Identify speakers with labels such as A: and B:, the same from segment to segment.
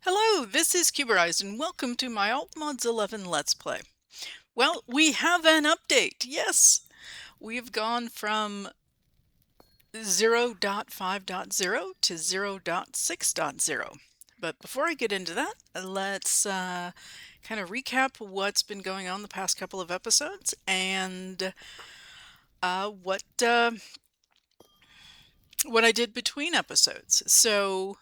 A: Hello, this is Cuberized and welcome to my AltMods 11 Let's Play. Well, we have an update. Yes, we've gone from 0.5.0 to 0.6.0. But before I get into that, let's kind of recap what's been going on the past couple of episodes and what I did between episodes. So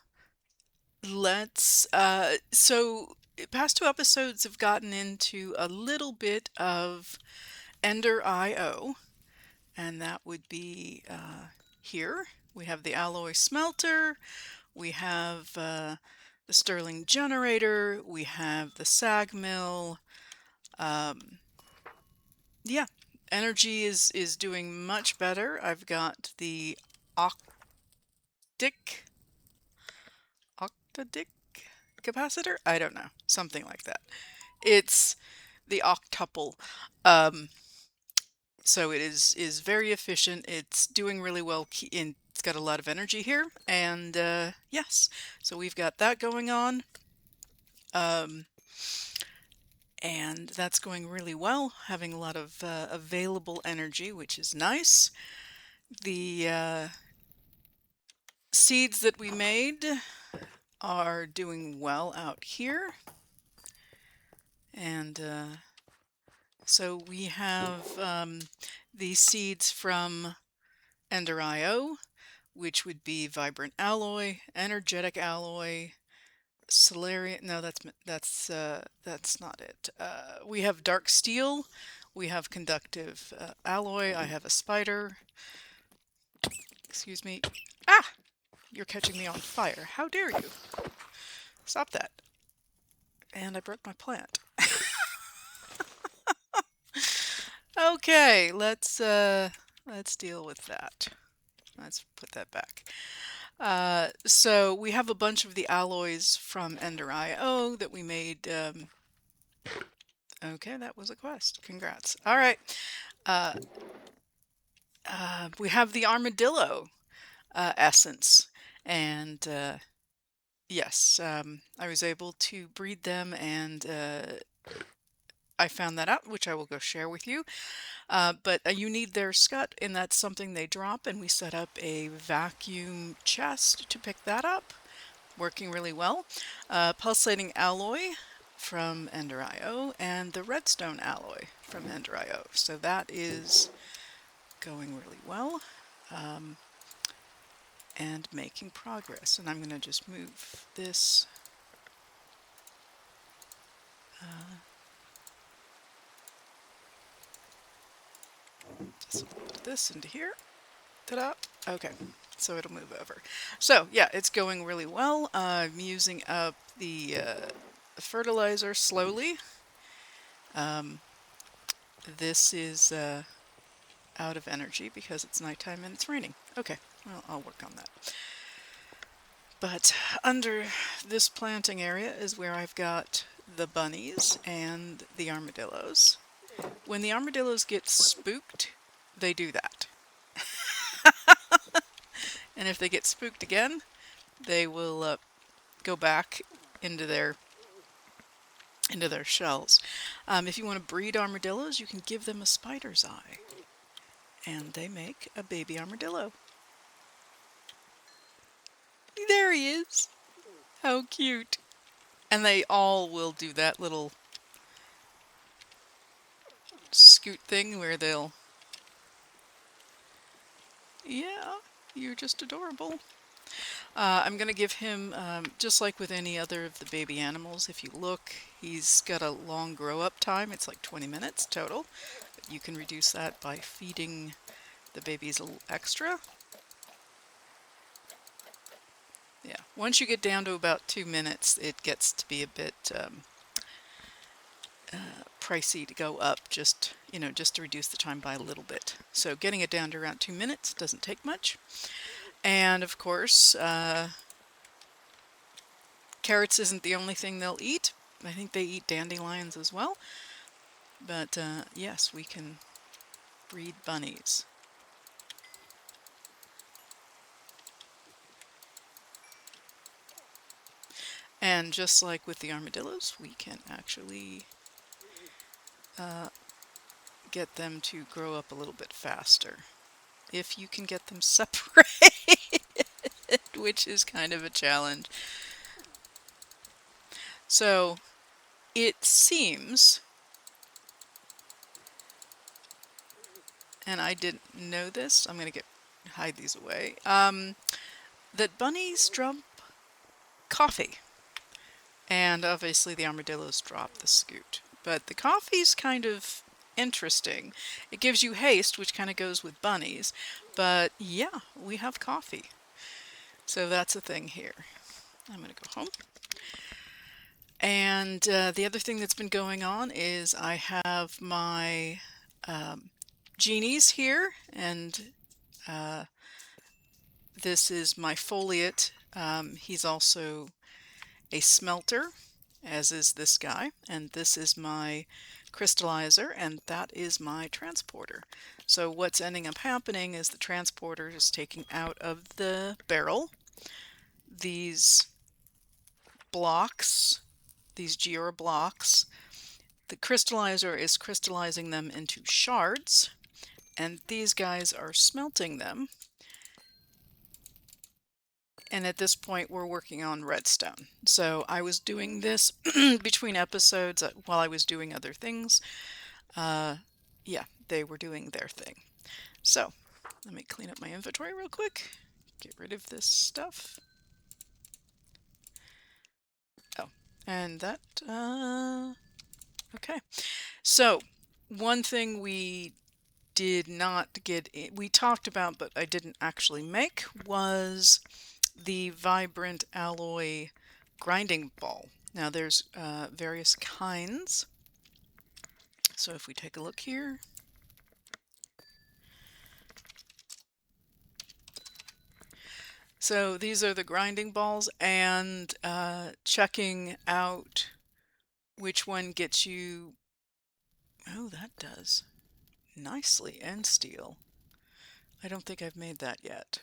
A: past two episodes have gotten into a little bit of Ender IO, and that would be here. We have the alloy smelter, we have the Stirling generator, we have the sag mill. Yeah, energy is doing much better. I've got the octadic octadic capacitor. I don't know, something like that. It's the octuple. Um, so it is very efficient. It's doing really well. It's got a lot of energy here, and yes, so we've got that going on, um, and that's going really well. Having a lot of available energy, which is nice. The seeds that we made are doing well out here, and so we have these seeds from Ender IO, which would be vibrant alloy, energetic alloy, Solarian. No, that's not it. We have dark steel. We have conductive alloy. I have a spider. Excuse me. Ah! You're catching me on fire. How dare you? Stop that. And I broke my plant. Okay, let's deal with that. Let's put that back. So we have a bunch of the alloys from Ender IO that we made. Okay, that was a quest. Congrats. All right. We have the armadillo essence, and yes, I was able to breed them, and I found that out, which I will go share with you. But you need their scut, and that's something they drop, and we set up a vacuum chest to pick that up. Working really well. Pulsating alloy from Ender IO, and the redstone alloy from Ender IO. So that is going really well. And making progress. And I'm going to just move this. Just put this into here. Ta-da! Okay, so it'll move over. So yeah, it's going really well. I'm using up the fertilizer slowly. This is out of energy because it's nighttime and it's raining. Okay, well, I'll work on that. But under this planting area is where I've got the bunnies and the armadillos. When the armadillos get spooked, they do that. And if they get spooked again, they will go back into their shells. If you want to breed armadillos, you can give them a spider's eye, and they make a baby armadillo. There he is. How cute. And they all will do that little scoot thing where they'll... Yeah, you're just adorable. I'm going to give him, just like with any other of the baby animals, if you look, he's got a long grow-up time. It's like 20 minutes total. But you can reduce that by feeding the babies a little extra. Yeah, once you get down to about 2 minutes, it gets to be a bit pricey to go up, just to reduce the time by a little bit. So getting it down to around 2 minutes doesn't take much. And of course, carrots isn't the only thing they'll eat. I think they eat dandelions as well. But yes, we can breed bunnies. And just like with the armadillos, we can actually get them to grow up a little bit faster if you can get them separated, which is kind of a challenge. So it seems, and I didn't know this, I'm going to hide these away, that bunnies drop coffee. And obviously the armadillos drop the scoot. But the coffee's kind of interesting. It gives you haste, which kind of goes with bunnies. But yeah, we have coffee. So that's a thing here. I'm going to go home. And the other thing that's been going on is I have my genies here, and this is my foliate. He's also a smelter, as is this guy, and this is my crystallizer, and that is my transporter. So what's ending up happening is the transporter is taking out of the barrel these blocks, these Giora blocks. The crystallizer is crystallizing them into shards, and these guys are smelting them. And at this point, we're working on redstone. So I was doing this between episodes while I was doing other things. Yeah, they were doing their thing. So let me clean up my inventory real quick. Get rid of this stuff. Oh, and that, okay. So one thing we did not get, we talked about, but I didn't actually make, was the vibrant alloy grinding ball. Now there's various kinds. So if we take a look here, so these are the grinding balls, and checking out which one gets you, oh, that does nicely, end steel. I don't think I've made that yet.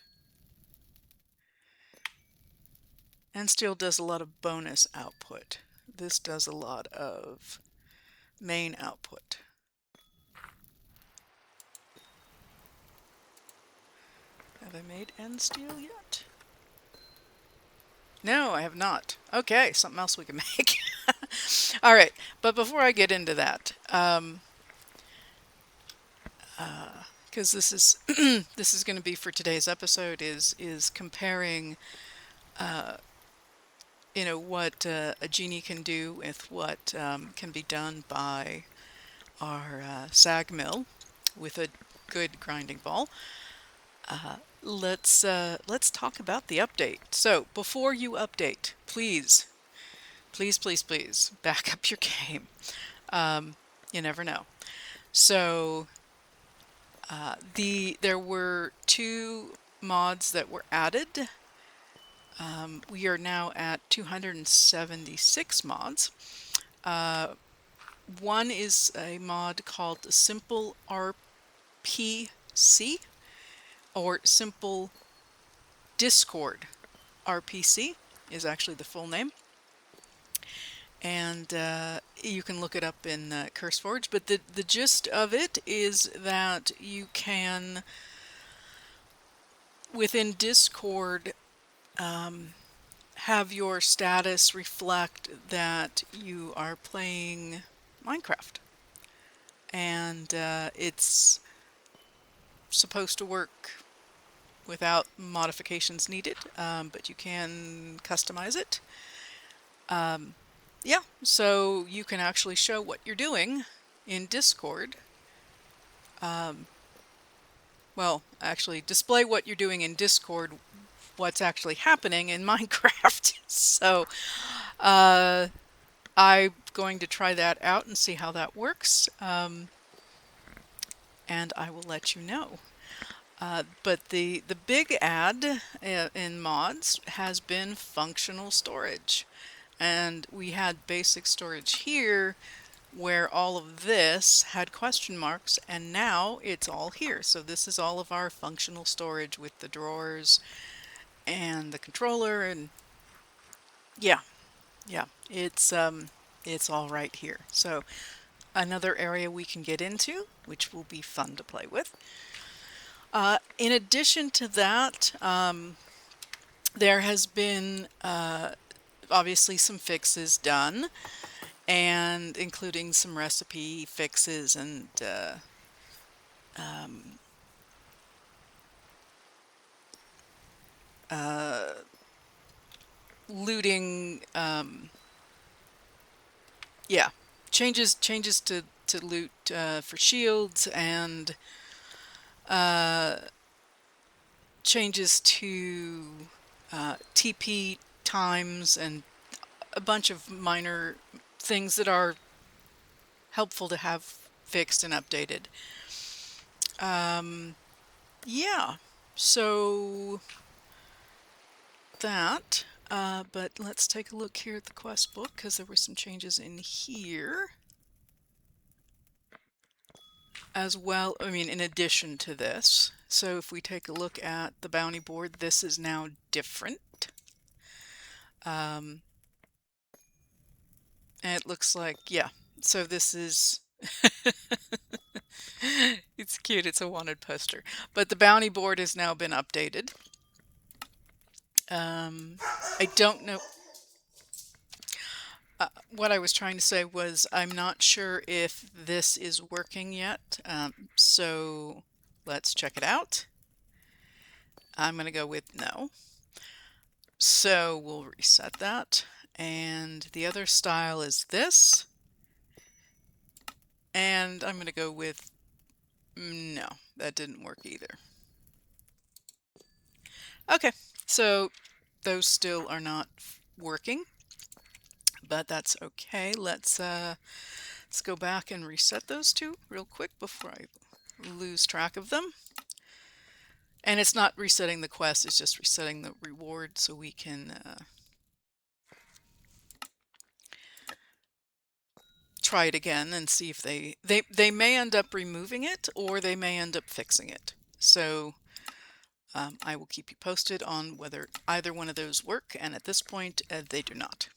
A: End steel does a lot of bonus output. This does a lot of main output. Have I made end steel yet? No, I have not. Okay, something else we can make. All right, but before I get into that, because this is this is going to be for today's episode, is comparing, you know, what a genie can do with what can be done by our sag mill with a good grinding ball. Let's talk about the update. So before you update, please, please, please, please back up your game. You never know. So there were 2 mods that were added. We are now at 276 mods. One is a mod called Simple RPC, or Simple Discord RPC is actually the full name. And you can look it up in CurseForge, but the gist of it is that you can, within Discord, have your status reflect that you are playing Minecraft. And it's supposed to work without modifications needed, but you can customize it. Yeah, so you can actually show what you're doing in Discord. Well, actually display what you're doing in Discord, what's actually happening in Minecraft. So I'm going to try that out and see how that works. And I will let you know. But the big add in mods has been functional storage. And we had basic storage here where all of this had question marks, and now it's all here. So this is all of our functional storage with the drawers and the controller, and yeah. Yeah, it's all right here. So another area we can get into, which will be fun to play with. In addition to that, there has been obviously some fixes done, and including some recipe fixes and looting. Yeah, changes to loot for shields and changes to TP times and a bunch of minor things that are helpful to have fixed and updated. Yeah, so that, but let's take a look here at the quest book because there were some changes in here as well. I mean, in addition to this. So if we take a look at the bounty board, this is now different. Um, and it looks like, yeah, so this is it's cute. It's a wanted poster. But the bounty board has now been updated. Um, I don't know. What I was trying to say was I'm not sure if this is working yet. So let's check it out. I'm going to go with no. So we'll reset that. And the other style is this. And I'm going to go with no. That didn't work either. Okay, so those still are not working, but that's okay. Let's go back and reset those two real quick before I lose track of them. And it's not resetting the quest, it's just resetting the reward so we can try it again and see if they may end up removing it or they may end up fixing it. So I will keep you posted on whether either one of those work, and at this point they do not.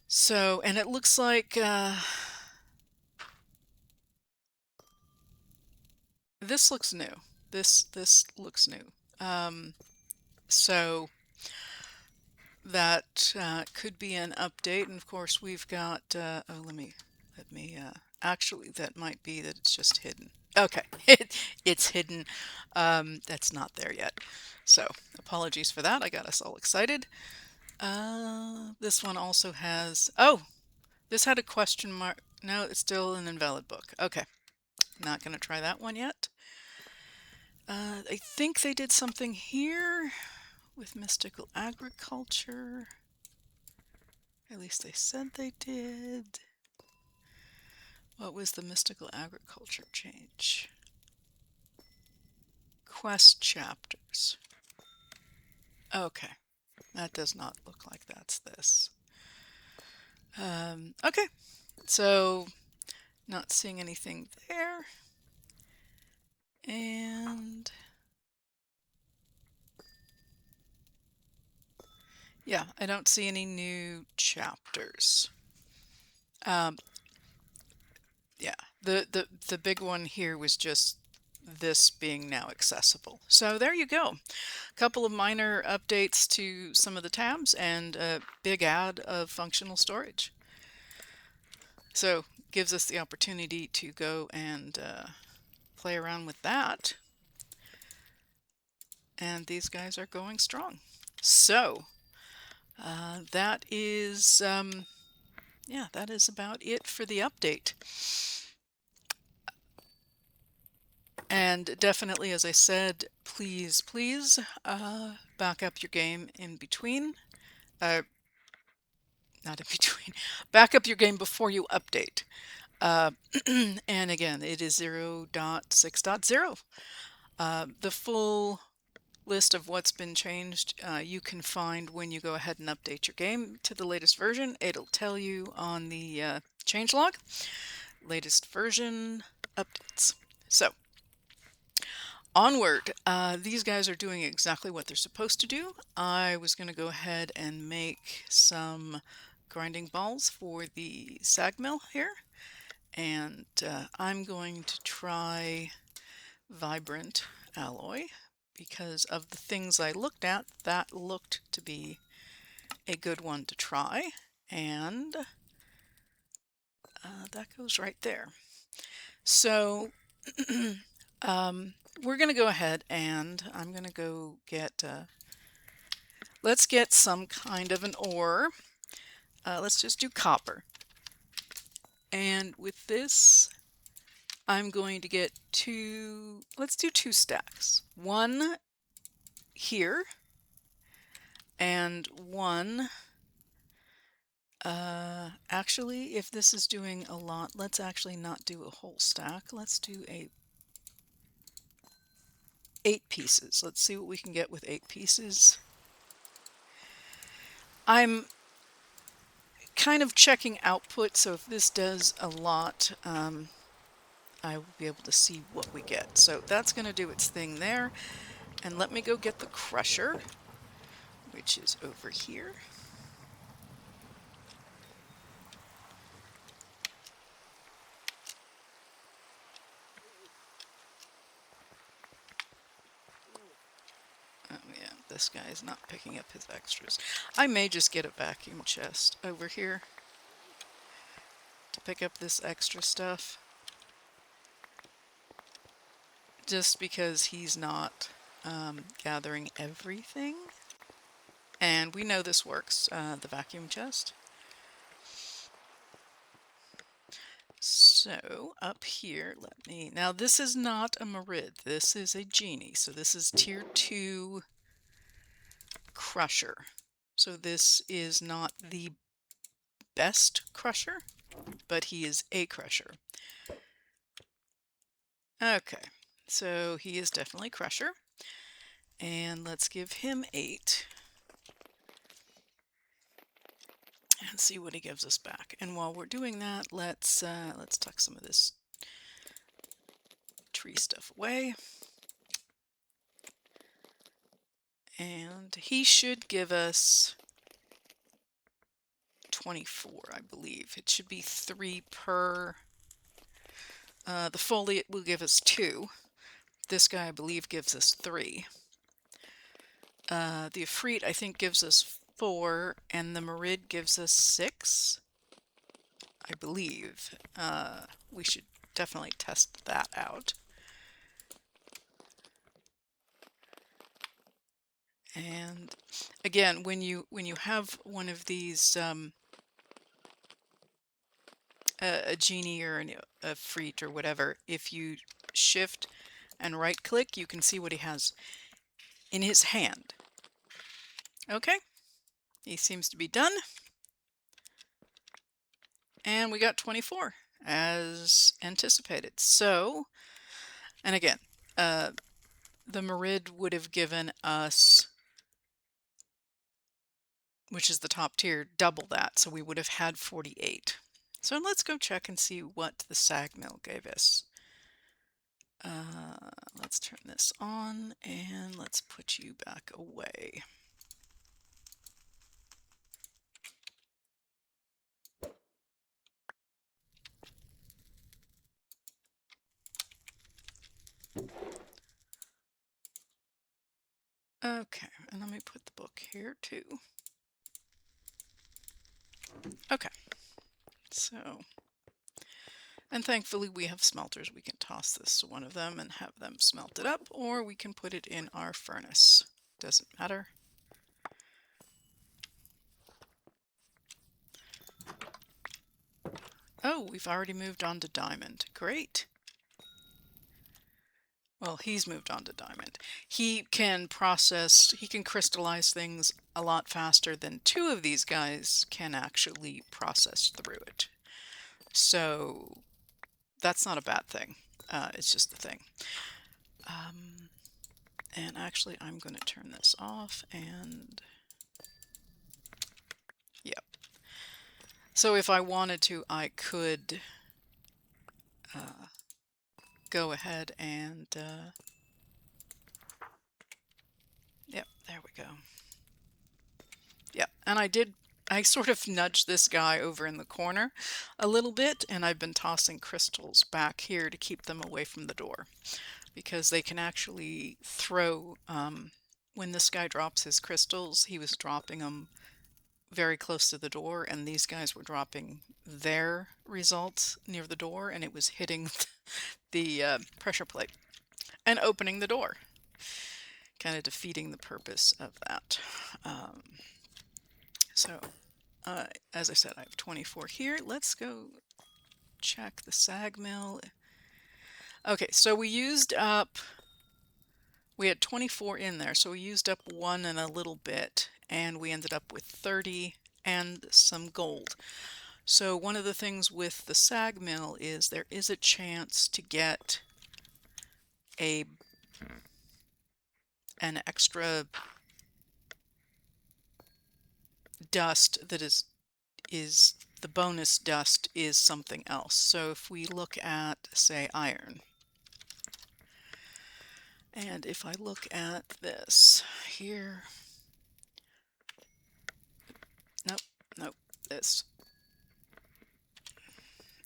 A: So, and it looks like this looks new. This looks new. So that could be an update, and of course we've got. Oh, let me. Actually, that might be that it's just hidden. Okay, it's hidden. That's not there yet. So apologies for that. I got us all excited. This one also has. Oh, this had a question mark. No, it's still an invalid book. Okay, not gonna try that one yet. I think they did something here with mystical agriculture. At least they said they did. What was the mystical agriculture change? Quest chapters. Okay, that does not look like that's this. Okay, so not seeing anything there. And yeah, I don't see any new chapters. Yeah, the big one here was just this being now accessible. So there you go. A couple of minor updates to some of the tabs and a big add of functional storage. So gives us the opportunity to go and play around with that. And these guys are going strong. So that is yeah, that is about it for the update. And definitely, as I said, please, please back up your game in between. Not in between. Back up your game before you update. And again, it is 0.6.0. The full list of what's been changed you can find when you go ahead and update your game to the latest version. It'll tell you on the changelog, latest version updates. So Onward. These guys are doing exactly what they're supposed to do. I was going to go ahead and make some grinding balls for the sag mill here. And I'm going to try vibrant alloy because of the things I looked at, that looked to be a good one to try. And that goes right there. So we're going to go ahead and I'm going to go get, let's get some kind of an ore. Let's just do copper. And with this, I'm going to get let's do 2 stacks. One here and one, actually, if this is doing a lot, let's actually not do a whole stack. Let's do 8 pieces. Let's see what we can get with 8 pieces. I'm kind of checking output, so if this does a lot, I will be able to see what we get. So that's going to do its thing there. And let me go get the crusher, which is over here. Oh yeah, this guy is not picking up his extras. I may just get a vacuum chest over here to pick up this extra stuff. Just because he's not gathering everything. And we know this works, the vacuum chest. So up here, now this is not a Merid, this is a Djinni. So this is tier 2 crusher. So this is not the best crusher, but he is a crusher. Okay, so he is definitely crusher. And let's give him 8. And see what he gives us back. And while we're doing that, let's tuck some of this tree stuff away. And he should give us 24, I believe. It should be 3 per. The foliate will give us 2. This guy, I believe, gives us 3. The Efreet, I think, gives us 4, and the Merid gives us 6, I believe. We should definitely test that out. And again, when you have one of these, a Djinni or a Efreet or whatever, if you shift and right click, you can see what he has in his hand. Okay, he seems to be done. And we got 24 as anticipated. So, and again, the Merid would have given us, which is the top tier, double that. So we would have had 48. So let's go check and see what the sag mill gave us. Let's turn this on and let's put you back away. Okay, and let me put the book here too. Okay, so, and thankfully we have smelters. We can toss this to one of them and have them smelt it up, or we can put it in our furnace. Doesn't matter. Oh, we've already moved on to diamond. Great. Well, he's moved on to diamond. He can crystallize things a lot faster than 2 of these guys can actually process through it. So that's not a bad thing. It's just the thing. And actually, I'm going to turn this off and... Yep. So if I wanted to, I could go ahead and go. Yeah, and I sort of nudged this guy over in the corner a little bit, and I've been tossing crystals back here to keep them away from the door because they can actually throw, when this guy drops his crystals, he was dropping them very close to the door, and these guys were dropping their results near the door, and it was hitting the pressure plate and opening the door, kind of defeating the purpose of that. So, as I said, I have 24 here. Let's go check the sag mill. Okay, so we had 24 in there, so we used up one and a little bit, and we ended up with 30 and some gold. So one of the things with the sag mill is there is a chance to get an extra dust that is the bonus dust is something else. So if we look at, say, iron, and if I look at this here, nope, this,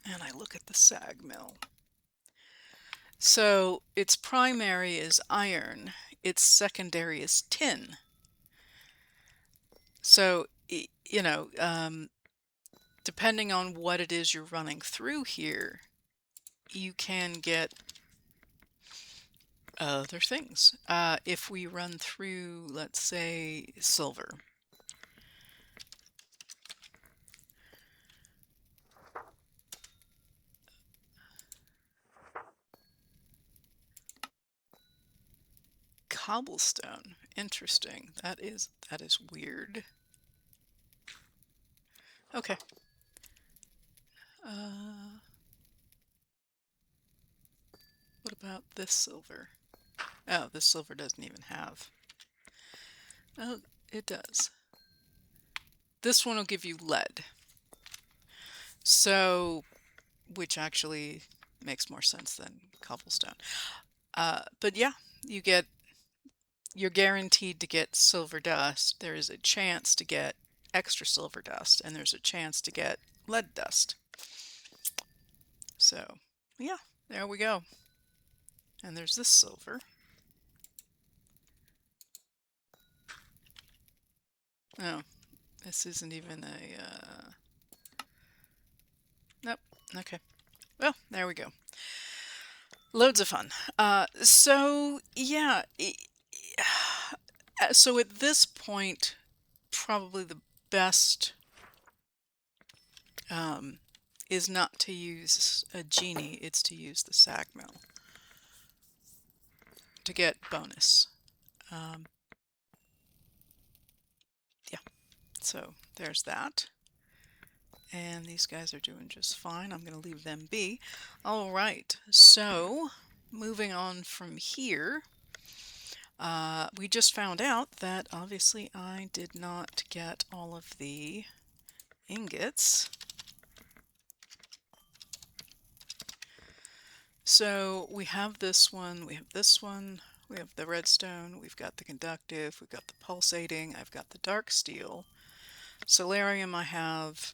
A: and I look at the sag mill. So its primary is iron, its secondary is tin. So, you know, depending on what it is you're running through here, you can get other things. If we run through, let's say, silver. Cobblestone. Interesting. That is weird. Okay. What about this silver? Oh, this silver doesn't even have. Oh, it does. This one will give you lead. So, which actually makes more sense than cobblestone. But yeah, you're guaranteed to get silver dust. There is a chance to get extra silver dust, and there's a chance to get lead dust. So, yeah, there we go. And there's this silver. Oh, this isn't even a... Nope, okay. Well, there we go. Loads of fun. So, yeah, so at this point, probably the best is not to use a Djinni, it's to use the sag mill to get bonus. Yeah, so there's that. And these guys are doing just fine. I'm going to leave them be. All right, so moving on from here, we just found out that obviously I did not get all of the ingots. So we have this one, we have this one, we have the redstone, we've got the conductive, we've got the pulsating, I've got the dark steel. Solarium I have,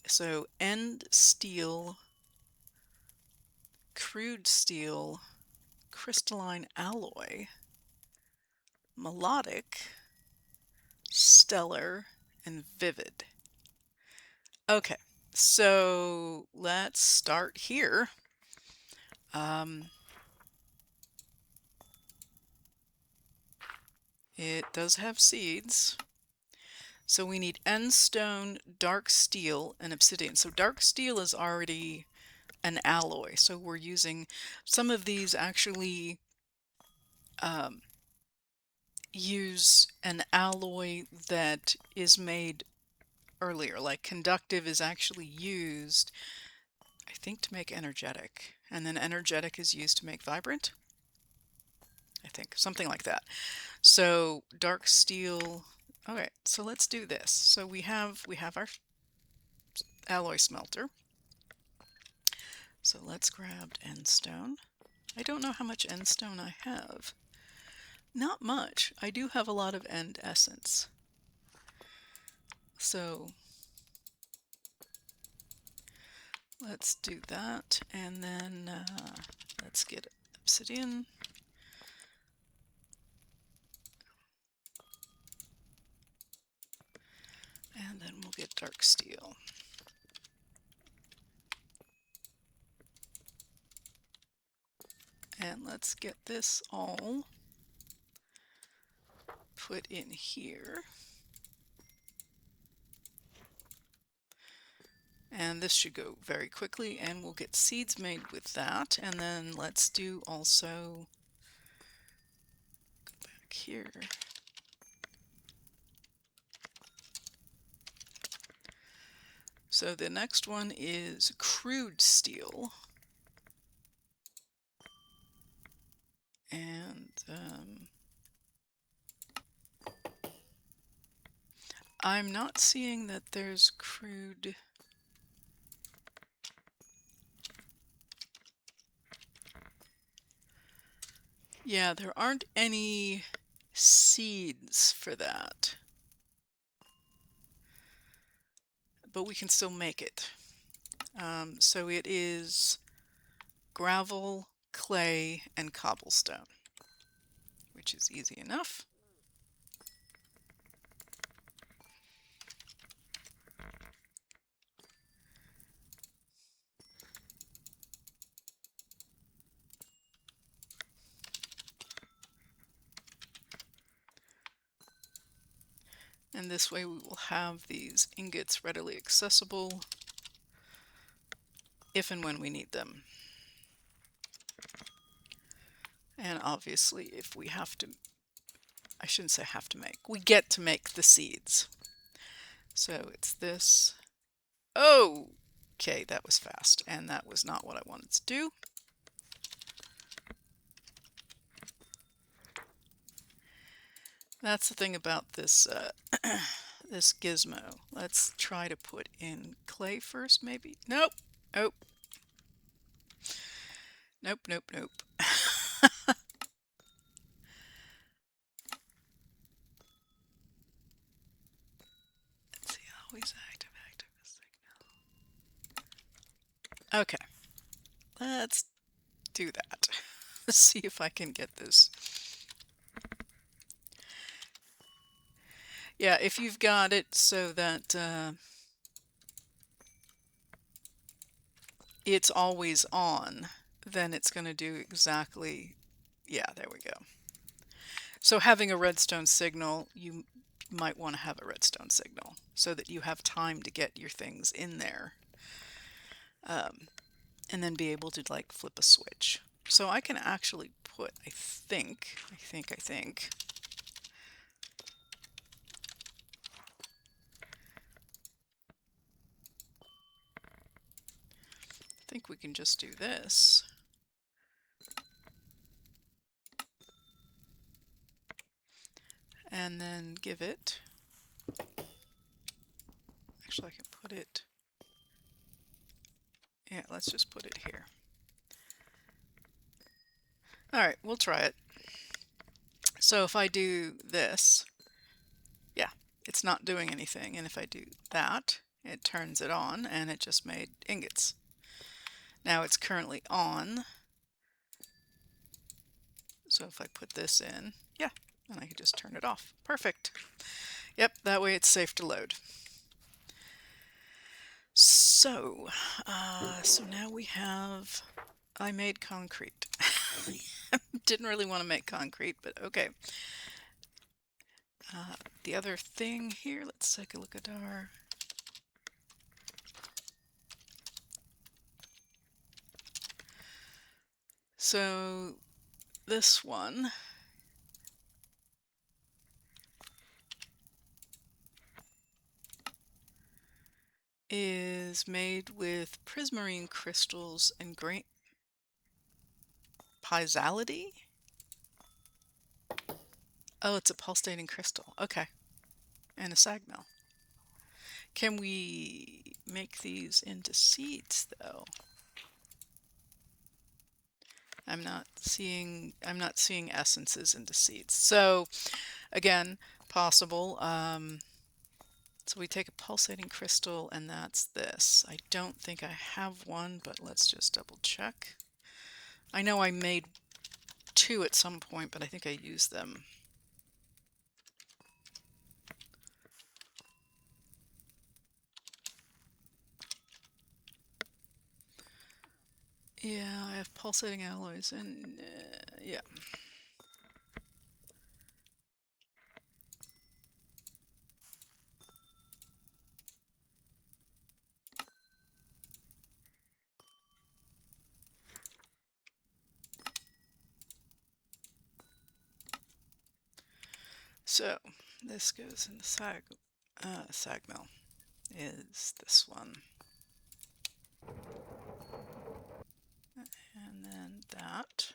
A: so end steel, crude steel, crystalline alloy, melodic, stellar, and vivid. Okay, so let's start here. It does have seeds. So we need end stone, dark steel, and obsidian. So dark steel is already an alloy. So we're using some of these actually use an alloy that is made earlier. Like conductive is actually used, I think, to make energetic. And then energetic is used to make vibrant. I think, something like that. So dark steel. Okay, so let's do this. So we have our alloy smelter. So let's grab end stone. I don't know how much end stone I have. Not much. I do have a lot of end essence. So let's do that, and then let's get obsidian. And then we'll get dark steel. And let's get this all put in here. And this should go very quickly, and we'll get seeds made with that. And then let's do also, go back here. So the next one is crude steel. And I'm not seeing that there's crude. Yeah, there aren't any seeds for that. But we can still make it. So it is gravel, clay, and cobblestone, which is easy enough. And this way we will have these ingots readily accessible if and when we need them. And obviously if we have to, I shouldn't say have to make, we get to make the seeds. So it's this. Oh, okay, that was fast, and that was not what I wanted to do. That's the thing about this this gizmo. Let's try to put in clay first, maybe. Nope. Nope. Nope, nope, nope. Let's see, always active signal. Okay. Let's do that. Let's see if I can get this. Yeah, if you've got it so that it's always on, then it's going to do exactly, yeah, there we go. So having a redstone signal, you might want to have a redstone signal so that you have time to get your things in there, and then be able to like flip a switch. So I can actually put, I think, we can just do this. And then give it, actually I can put it, yeah, let's just put it here. Alright, we'll try it. So if I do this, yeah, it's not doing anything. And if I do that, it turns it on, and it just made ingots. Now it's currently on. So if I put this in, yeah, and I can just turn it off. Perfect. Yep, that way it's safe to load. So, so now we have, I made concrete. Didn't really want to make concrete, but okay. The other thing here, let's take a look at our, so this one is made with prismarine crystals and grain piezoality. Oh, it's a pulsating crystal. Okay. And a sag mill. Can we make these into seeds though? I'm not seeing essences into seeds. So again, possible. So we take a pulsating crystal, and that's this. I don't think I have one, but let's just double check. I know I made two at some point, but I think I used them. Yeah, I have pulsating alloys, and yeah. So this goes in the sag mill. Is this one, and then that.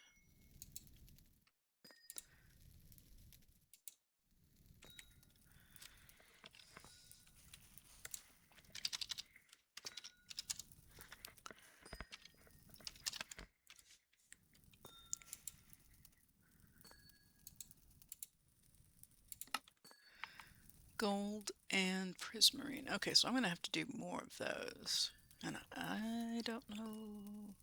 A: Gold and prismarine. Okay, so I'm going to have to do more of those. And I don't know.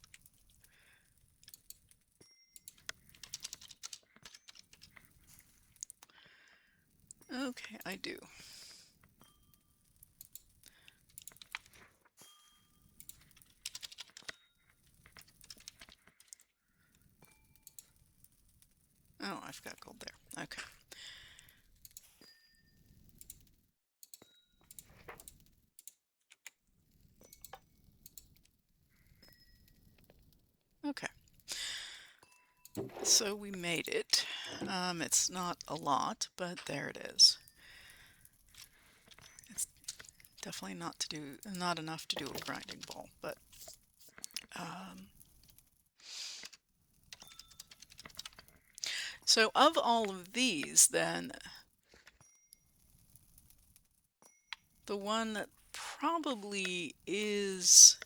A: Okay, I do. Oh, I've got gold there. Okay. Okay. So we made it. It's not a lot, but there it is. It's definitely not enough to do a grinding ball, but so of all of these, then the one that probably is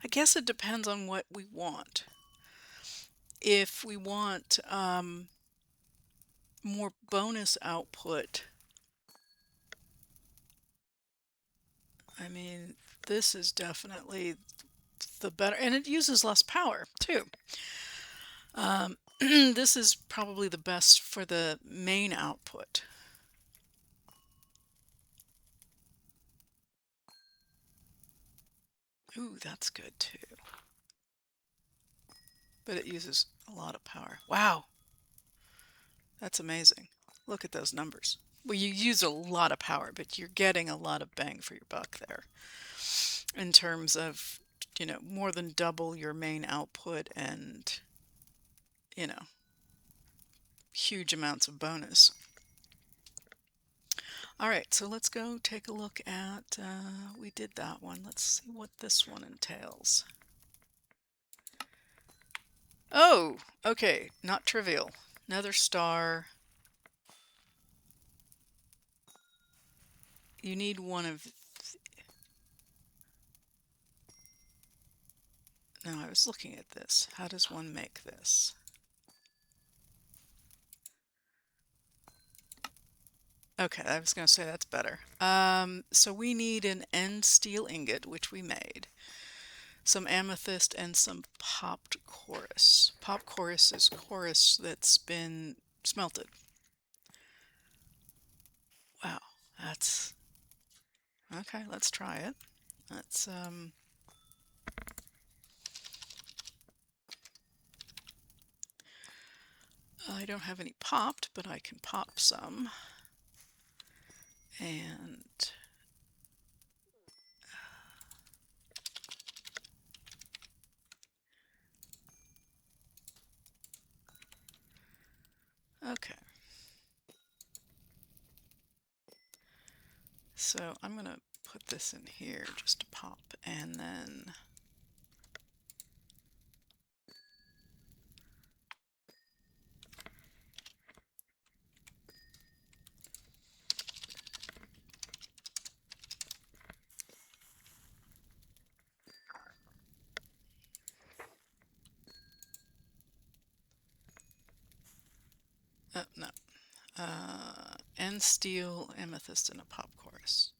A: I guess it depends on what we want. If we want more bonus output, I mean, this is definitely the better, and it uses less power too. This is probably the best for the main output. Ooh, that's good too. But it uses a lot of power. Wow, that's amazing. Look at those numbers. Well, you use a lot of power, but you're getting a lot of bang for your buck there in terms of, more than double your main output and, you know, huge amounts of bonus. All right, so let's go take a look at, we did that one. Let's see what this one entails. Oh, okay, not trivial. Another star. You need one of... No, I was looking at this. How does one make this? Okay, I was going to say that's better. So we need an end steel ingot, which we made. Some amethyst and some popped chorus. Pop chorus is chorus that's been smelted. Wow, that's... Okay, let's try it. Let's, I don't have any popped, but I can pop some. And okay. So I'm going to put this in here just to pop, and then No. N steel, amethyst, and a pop chorus.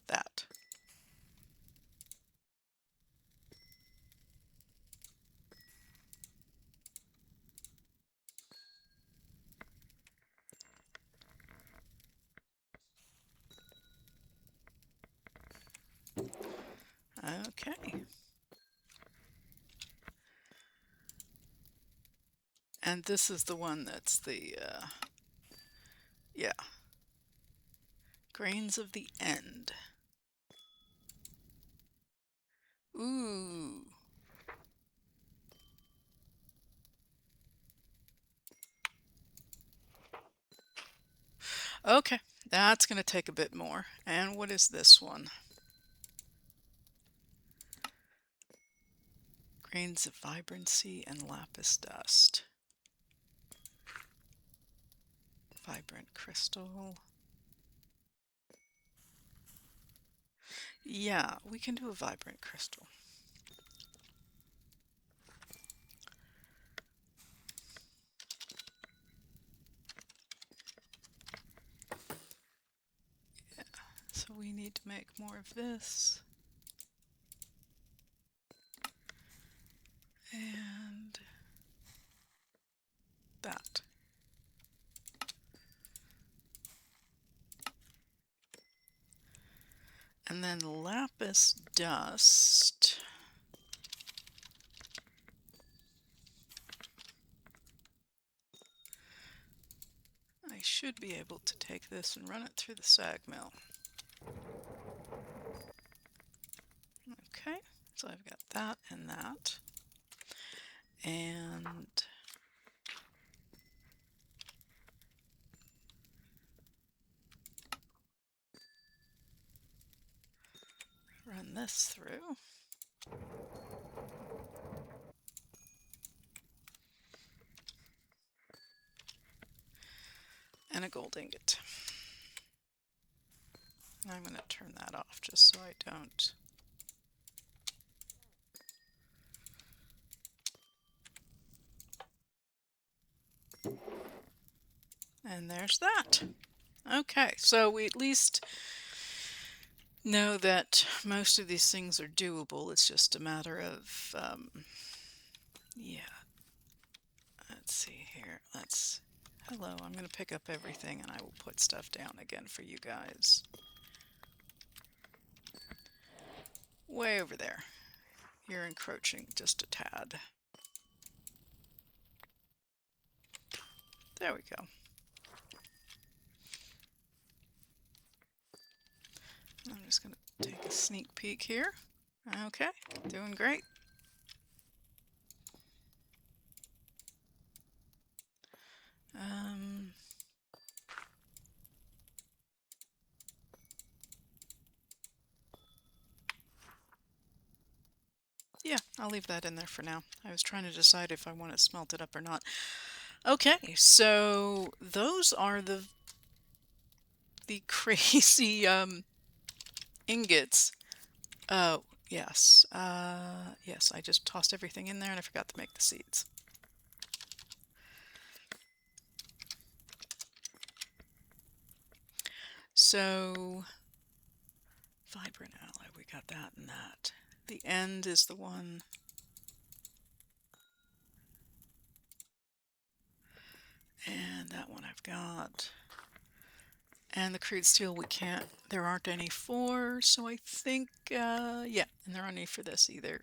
A: That. Okay. And this is the one that's the, yeah, grains of the end. Ooh. Okay, that's going to take a bit more. And what is this one? Grains of vibrancy and lapis dust. Vibrant crystal. Yeah, we can do a vibrant crystal. Yeah, so we need to make more of this. And that. And then lapis dust. I should be able to take this and run it through the sag mill. Okay, so I've got that and that. And run this through. And a gold ingot. And I'm going to turn that off just so I don't. And there's that. Okay, so we at least know that most of these things are doable. It's just a matter of, yeah. Let's see here. Hello, I'm going to pick up everything and I will put stuff down again for you guys. Way over there. You're encroaching just a tad. There we go. I'm just going to take a sneak peek here. Okay, doing great. Yeah, I'll leave that in there for now. I was trying to decide if I want to smelt it up or not. Okay, so those are the crazy ingots. Oh, yes. Yes, I just tossed everything in there and I forgot to make the seeds. So, vibrant alloy, we got that and that. The end is the one. And that one I've got. And the crude steel we can't, there aren't any for, so I think, yeah, and there aren't any for this either.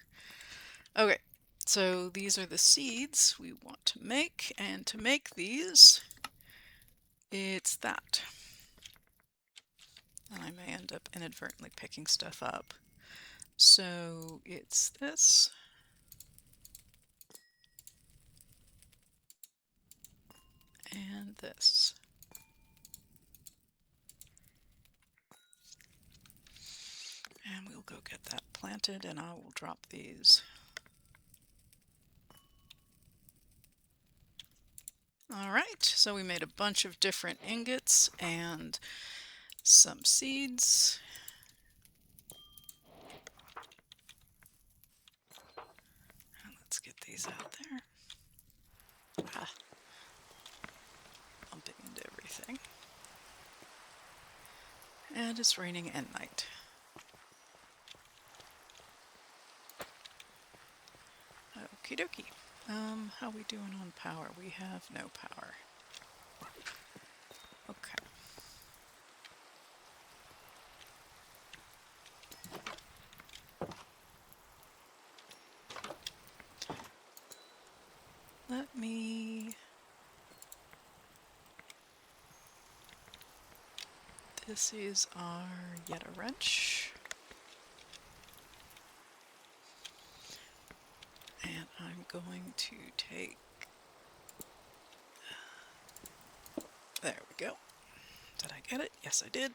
A: Okay, so these are the seeds we want to make, and to make these, it's that. And I may end up inadvertently picking stuff up. So it's this. And this. And we'll go get that planted and I will drop these. Alright, so we made a bunch of different ingots and some seeds. get these out there. Ah, bumping into everything. And it's raining at night. Okie dokie. How we doing on power? We have no power. Okay. Let me... This is our Yetta wrench. And I'm going to take... There we go. Did I get it? Yes, I did.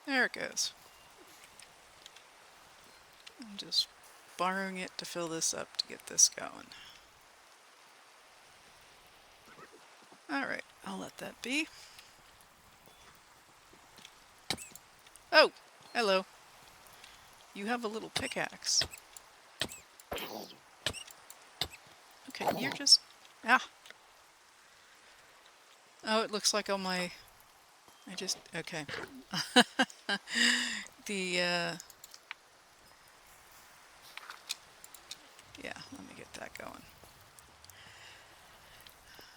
A: There it goes. I'm just borrowing it to fill this up to get this going. Alright, I'll let that be. Oh! Hello. You have a little pickaxe. Okay, you're just... Ah! Oh, it looks like all my... I just... Okay. Yeah, let me get that going.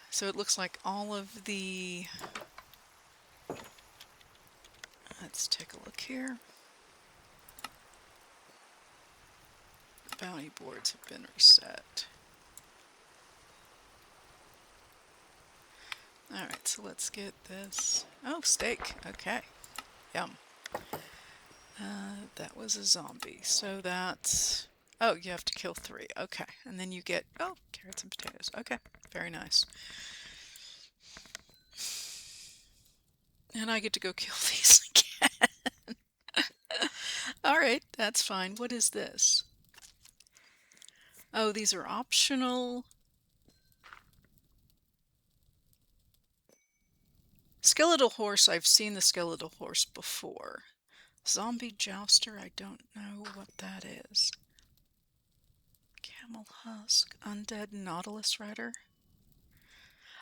A: So it looks like all of the... Let's take a look here. Bounty boards have been reset. Alright, so let's get this... Oh, steak. Okay. Yum. That was a zombie. So that's... Oh, you have to kill 3. Okay. And then you get... Oh, carrots and potatoes. Okay. Very nice. And I get to go kill these again. Alright, that's fine. What is this? Oh, these are optional. Skeletal horse, I've seen the skeletal horse before. Zombie jouster, I don't know what that is. Camel husk, undead nautilus rider.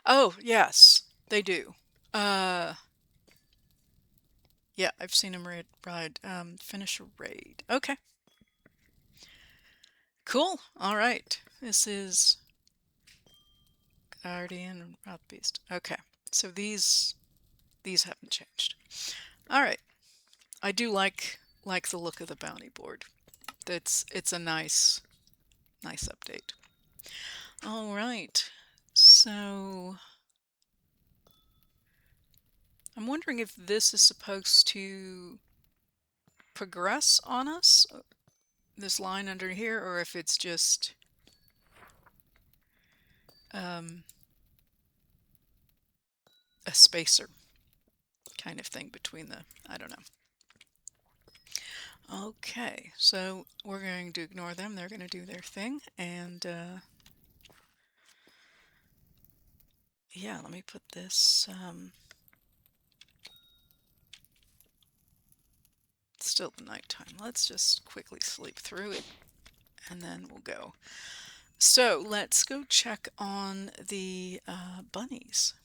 A: Oh, yes, they do. Yeah, I've seen him ride. Finish a raid. Okay. Cool. All right. This is Guardian and Route Beast. Okay. So these haven't changed. All right. I do like the look of the bounty board. It's a nice update. All right. So I'm wondering if this is supposed to progress on us, this line under here, or if it's just a spacer kind of thing between the, I don't know. Okay, so we're going to ignore them. They're going to do their thing. And yeah, let me put this... it's still nighttime. Let's just quickly sleep through it, and then we'll go. So let's go check on the bunnies.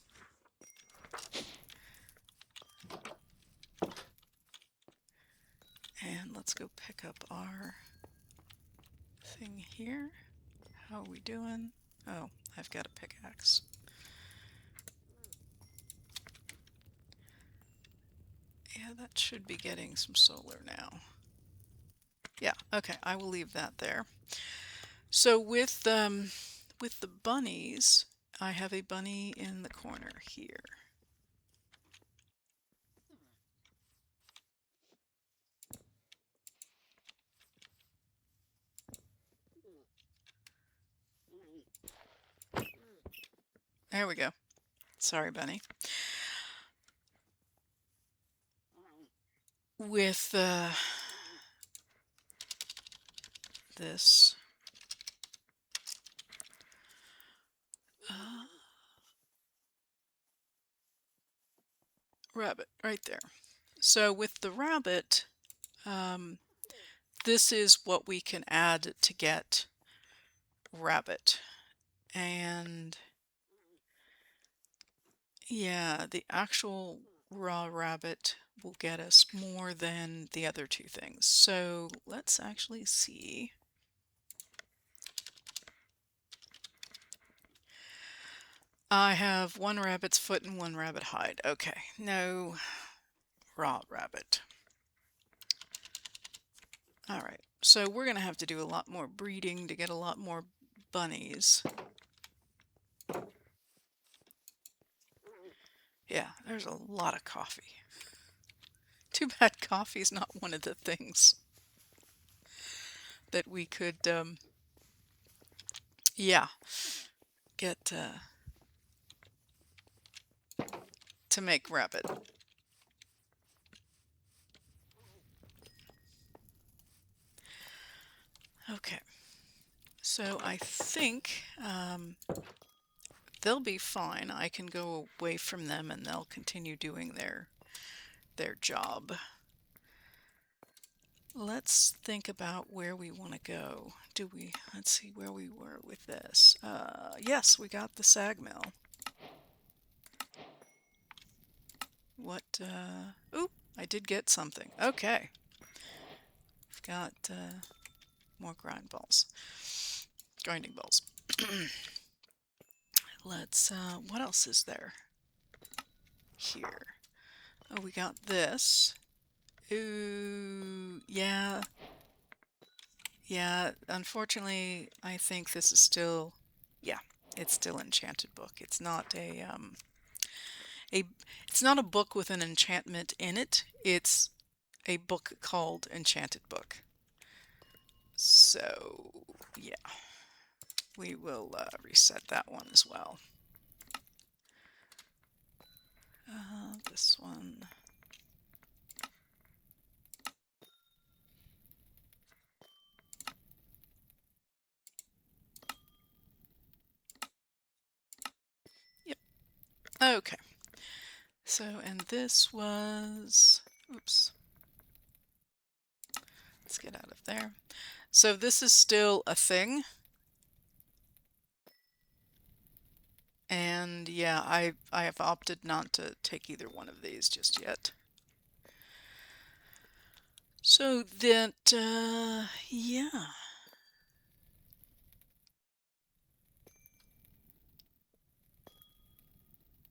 A: And let's go pick up our thing here. How are we doing? Oh, I've got a pickaxe. Yeah, that should be getting some solar now. Yeah, okay, I will leave that there. So with the bunnies, I have a bunny in the corner here. There we go. Sorry, bunny. With this, rabbit right there. So with the rabbit, this is what we can add to get rabbit. And yeah, the actual raw rabbit will get us more than the other two things. So let's actually see. I have one rabbit's foot and one rabbit hide. Okay, no raw rabbit. All right, so we're going to have to do a lot more breeding to get a lot more bunnies. Yeah, there's a lot of coffee. Too bad coffee's not one of the things that we could, yeah, get to make rabbit. Okay, so I think they'll be fine. I can go away from them and they'll continue doing their job. Let's think about where we want to go. Let's see where we were with this. Yes, we got the sag mill. What, oop, I did get something. Okay. We've got more grinding balls. Let's, what else is there here? Oh, we got this. Ooh, yeah. Yeah, unfortunately, I think this is still, yeah, it's still Enchanted Book. It's not it's not a book with an enchantment in it. It's a book called Enchanted Book. So, yeah, we will reset that one as well. This one. Yep. Okay. So, and this was, oops. Let's get out of there. So this is still a thing. And yeah, I have opted not to take either one of these just yet. So that, yeah.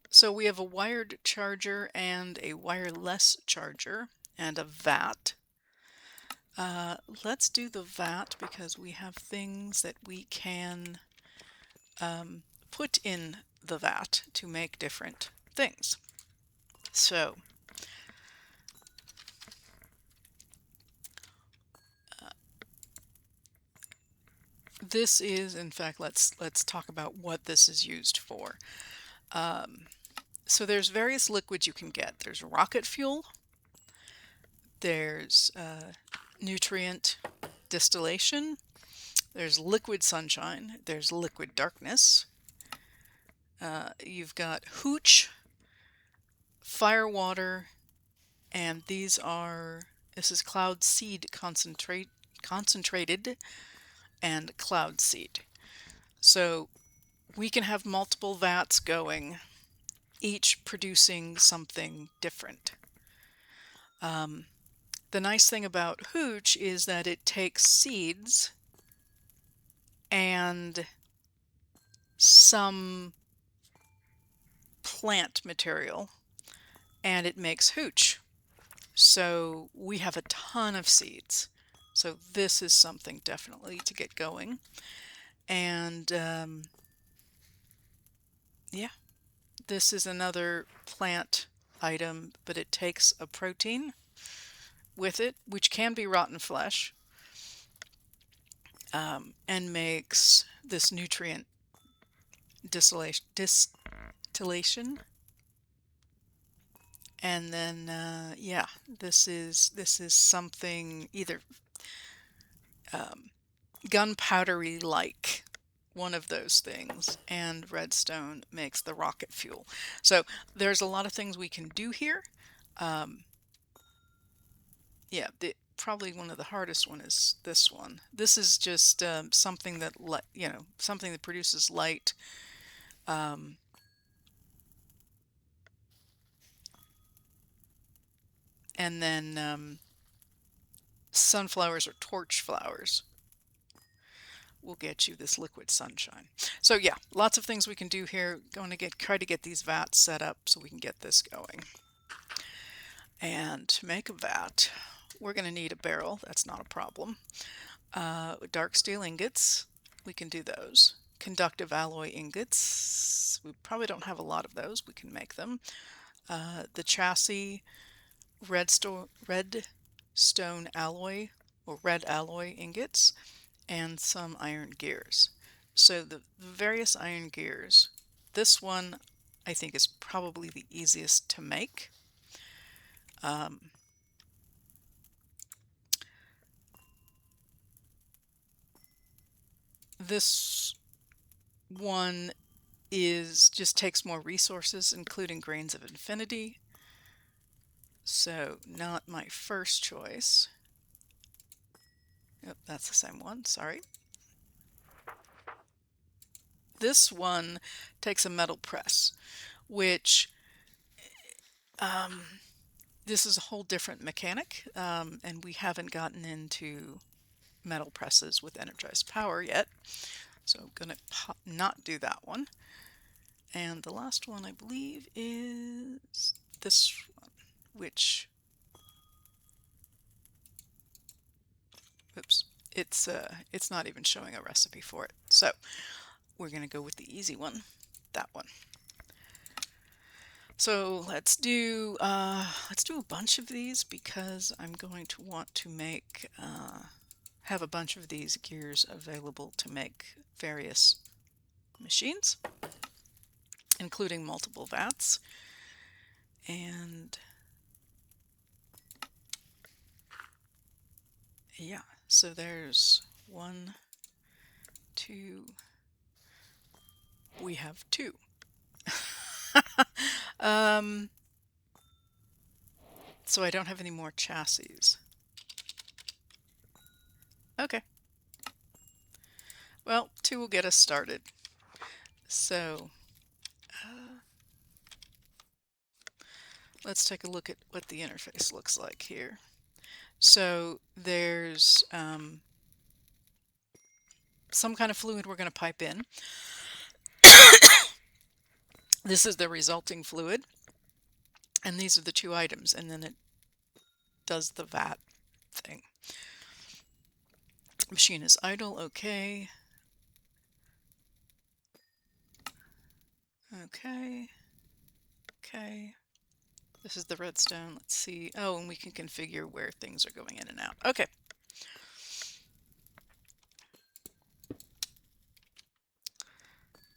A: So we have a wired charger and a wireless charger and a vat. Let's do the vat because we have things that we can put in the vat to make different things. So this is, in fact, let's talk about what this is used for. So there's various liquids you can get. There's rocket fuel. There's nutrient distillation. There's liquid sunshine. There's liquid darkness. You've got hooch, fire water, and this is cloud seed concentrated and cloud seed. So we can have multiple vats going, each producing something different. The nice thing about hooch is that it takes seeds and some plant material and it makes hooch. So we have a ton of seeds. So this is something definitely to get going. And yeah, this is another plant item, but it takes a protein with it, which can be rotten flesh, and makes this nutrient distillation. And then yeah, this is something either gunpowdery like one of those things, and redstone makes the rocket fuel. So there's a lot of things we can do here. Um, yeah, probably one of the hardest one is this one. This is just something that something that produces light. Um, and then sunflowers or torch flowers will get you this liquid sunshine. So yeah, lots of things we can do here. Going to try to get these vats set up so we can get this going. And to make a vat, we're going to need a barrel. That's not a problem. Dark steel ingots, we can do those. Conductive alloy ingots, we probably don't have a lot of those. We can make them. The chassis, redstone alloy or red alloy ingots, and some iron gears. So the various iron gears, this one I think is probably the easiest to make. This one just takes more resources, including grains of infinity. So not my first choice. Yep, that's the same one, sorry. This one takes a metal press, which this is a whole different mechanic, and we haven't gotten into metal presses with energized power yet. So I'm going to not do that one. And the last one I believe is this one, which, oops, it's not even showing a recipe for it. So we're going to go with the easy one, that one. So let's do a bunch of these because I'm going to want to make have a bunch of these gears available to make various machines, including multiple vats. And yeah, so there's 1, 2, we have 2. So I don't have any more chassis. Okay. Well, 2 will get us started. So let's take a look at what the interface looks like here. So there's some kind of fluid we're going to pipe in. This is the resulting fluid, and these are the 2 items, and then it does the vat thing. Machine is idle, okay. Okay. Okay. This is the redstone. Let's see. Oh, and we can configure where things are going in and out. Okay.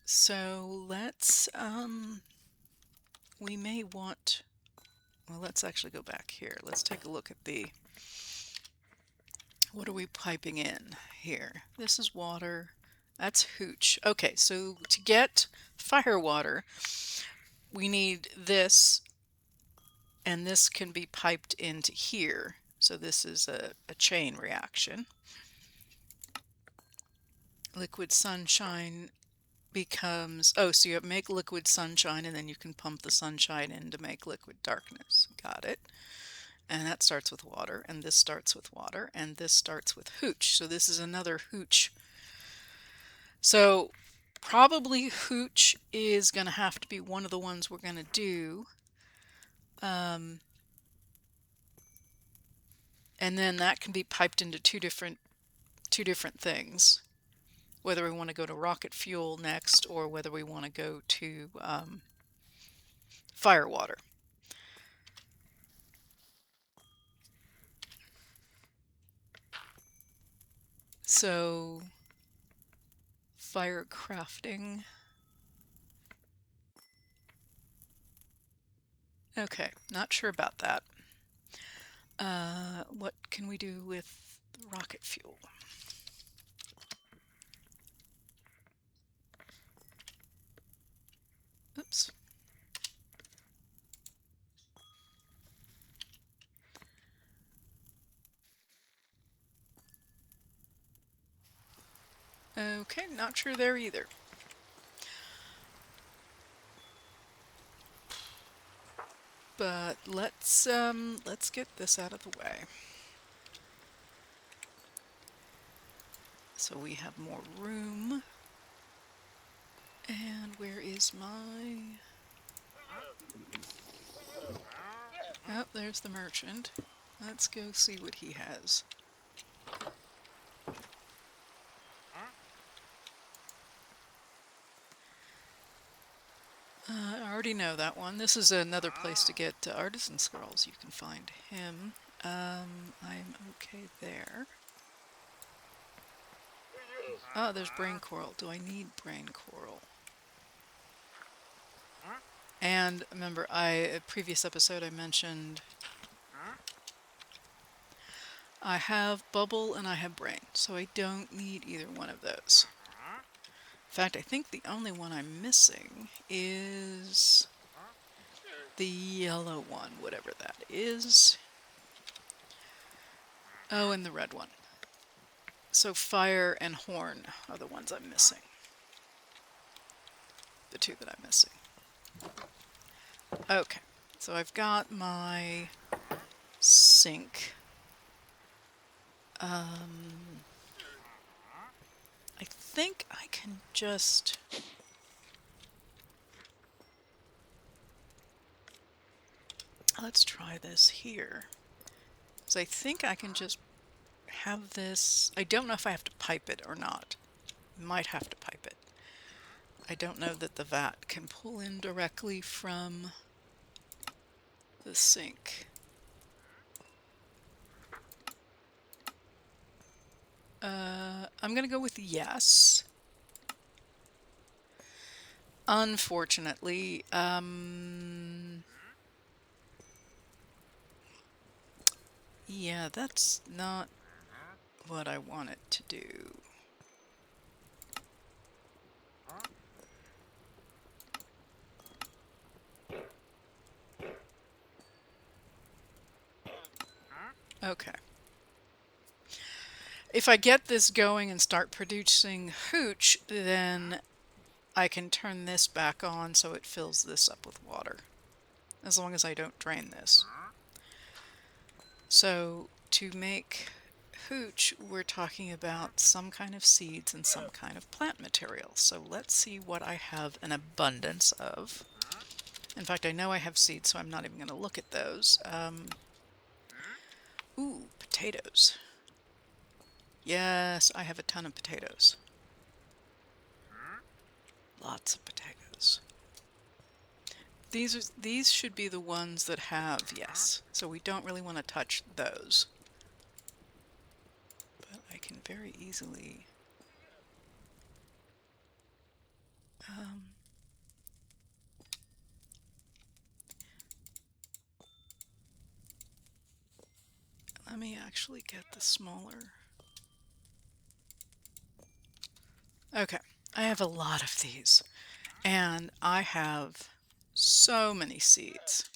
A: So let's, we may want, well, let's actually go back here. Let's take a look at what are we piping in here? This is water. That's hooch. Okay, so to get fire water, we need this, and this can be piped into here. So this is a chain reaction. Liquid sunshine becomes, oh, so you make liquid sunshine, and then you can pump the sunshine in to make liquid darkness. Got it. And that starts with water, and this starts with water, and this starts with hooch. So this is another hooch. So probably hooch is going to have to be one of the ones we're going to do. And then that can be piped into two different things, whether we want to go to rocket fuel next or whether we want to go to fire water. So fire crafting. Okay, not sure about that. What can we do with rocket fuel? Oops. Okay, not sure there either. But let's get this out of the way. So we have more room. And where is my... Oh, there's the merchant. Let's go see what he has. I already know that one. This is another place to get artisan scrolls. You can find him. I'm okay there. Oh, there's brain coral. Do I need brain coral? And remember, a previous episode I mentioned I have bubble and I have brain, so I don't need either one of those. In fact, I think the only one I'm missing is the yellow one, whatever that is. Oh, and the red one. So fire and horn are the ones I'm missing. The two that I'm missing. Okay, so I've got my sink. I think I can just... Let's try this here. So I think I can just have this... I don't know if I have to pipe it or not. Might have to pipe it. I don't know that the vat can pull in directly from the sink. I'm gonna go with yes. Unfortunately, yeah, that's not what I want it to do. Okay. If I get this going and start producing hooch, then I can turn this back on so it fills this up with water, as long as I don't drain this. So to make hooch, we're talking about some kind of seeds and some kind of plant material. So let's see what I have an abundance of. In fact, I know I have seeds, so I'm not even going to look at those. Ooh, potatoes. Yes, I have a ton of potatoes. Lots of potatoes. These should be the ones that have, yes. So we don't really want to touch those. But I can very easily... let me actually get the smaller... Okay, I have a lot of these. And I have so many seeds.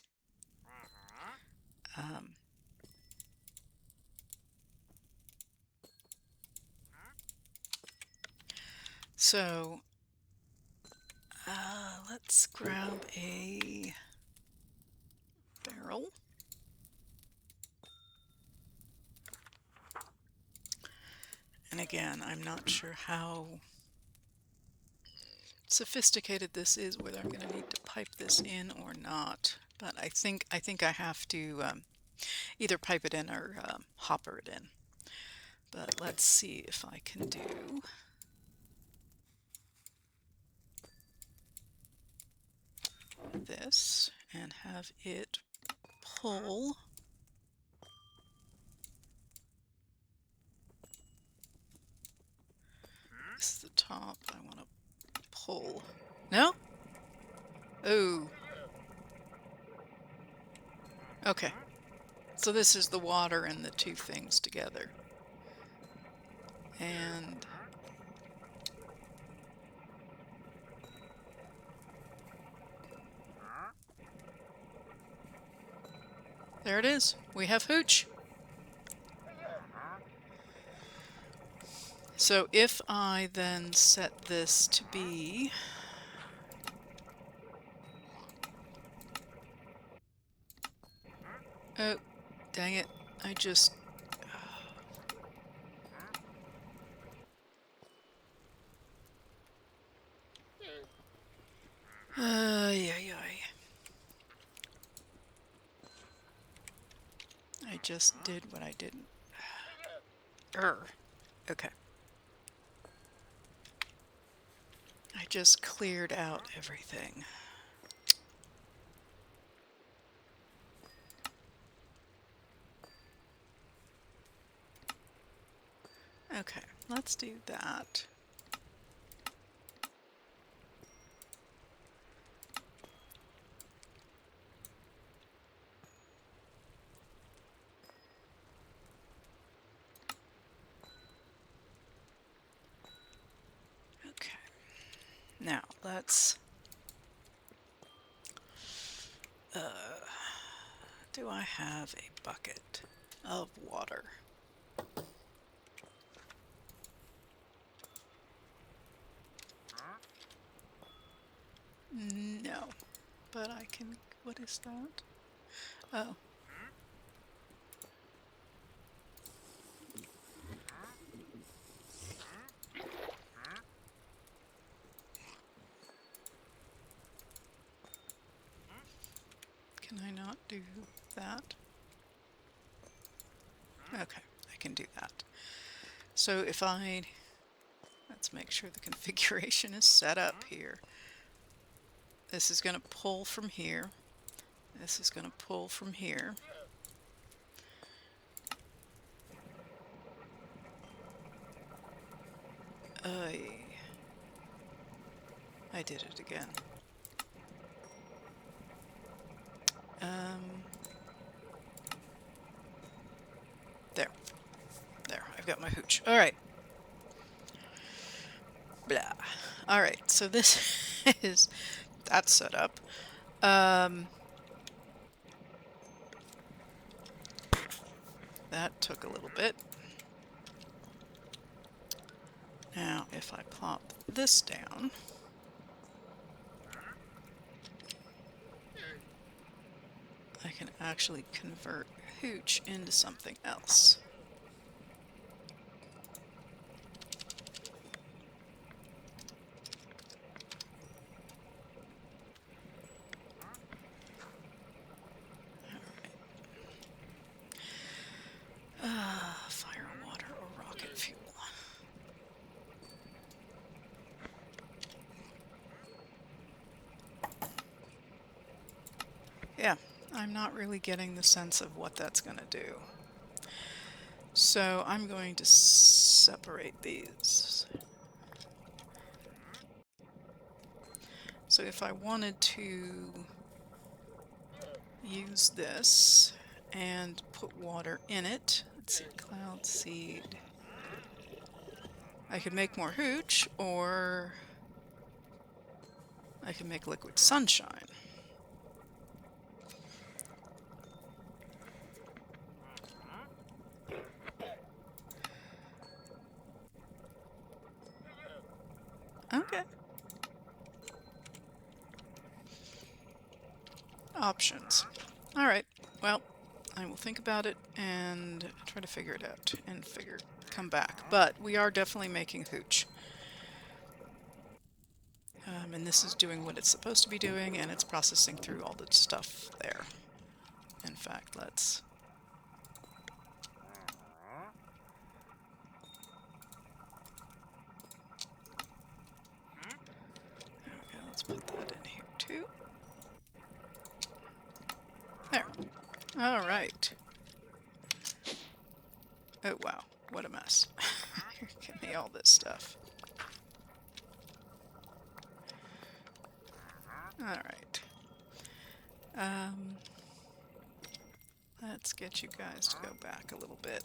A: So let's grab a barrel. And again, I'm not sure how sophisticated this is, whether I'm going to need to pipe this in or not. But I think I have to either pipe it in or hopper it in. But let's see if I can do... this and have it pull. This is the top. I want to pull. No? Oh. Okay. So this is the water and the two things together. And There it is. We have hooch. So if I then set this to be... Oh, dang it. I just... yeah. I just did what I didn't. Okay. I just cleared out everything. Okay, let's do that. Okay. Now, let's... do I have a bucket of water? No, but I can... What is that? Oh. Can I not do that? Okay, I can do that. So if I... Let's make sure the configuration is set up here. This is going to pull from here. This is going to pull from here. I did it again. There, I've got my hooch. All right. Blah. All right, so this is that set up. That took a little bit. Now, if I plop this down, I can actually convert hooch into something else. Fire, water, or rocket fuel. Yeah, I'm not really getting the sense of what that's going to do. So I'm going to separate these. So if I wanted to use this and put water in it, let's see, cloud seed. I could make more hooch, or I can make liquid sunshine. Okay. Options. All right. Well, I will think about it and try to figure it out and come back. But we are definitely making hooch. And this is doing what it's supposed to be doing, and it's processing through all the stuff there. In fact, let's... Okay, let's put that in here too. There. All right. Oh, wow. What a mess. Give me all this stuff. All right. Let's get you guys to go back a little bit.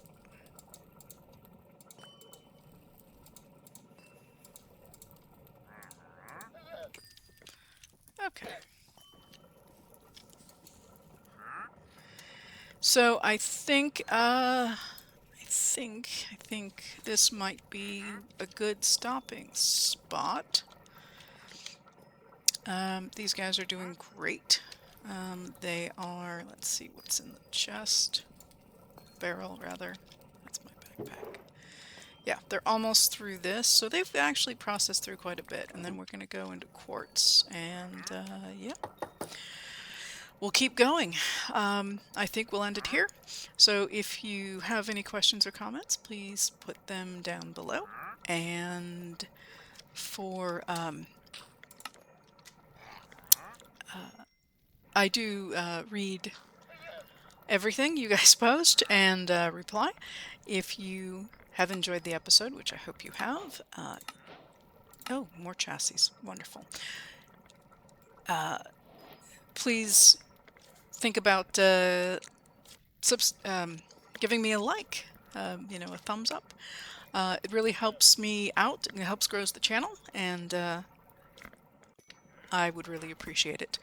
A: Okay. So I think this might be a good stopping spot. These guys are doing great. They are, let's see what's in the chest. Barrel, rather. That's my backpack. Yeah, they're almost through this, so they've actually processed through quite a bit. And then we're going to go into quartz, and yeah, we'll keep going. I think we'll end it here. So if you have any questions or comments, please put them down below. And for I do read everything you guys post and reply. If you have enjoyed the episode, which I hope you have, oh, more chassis, wonderful. Please think about giving me a like, a thumbs up. It really helps me out, and it helps grows the channel, and I would really appreciate it.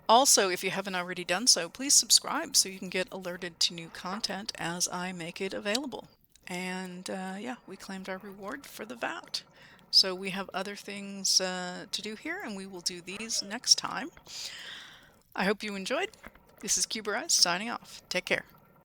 A: Also, if you haven't already done so, please subscribe so you can get alerted to new content as I make it available. And yeah, we claimed our reward for the vat. So we have other things to do here, and we will do these next time. I hope you enjoyed. This is Cuberized signing off. Take care.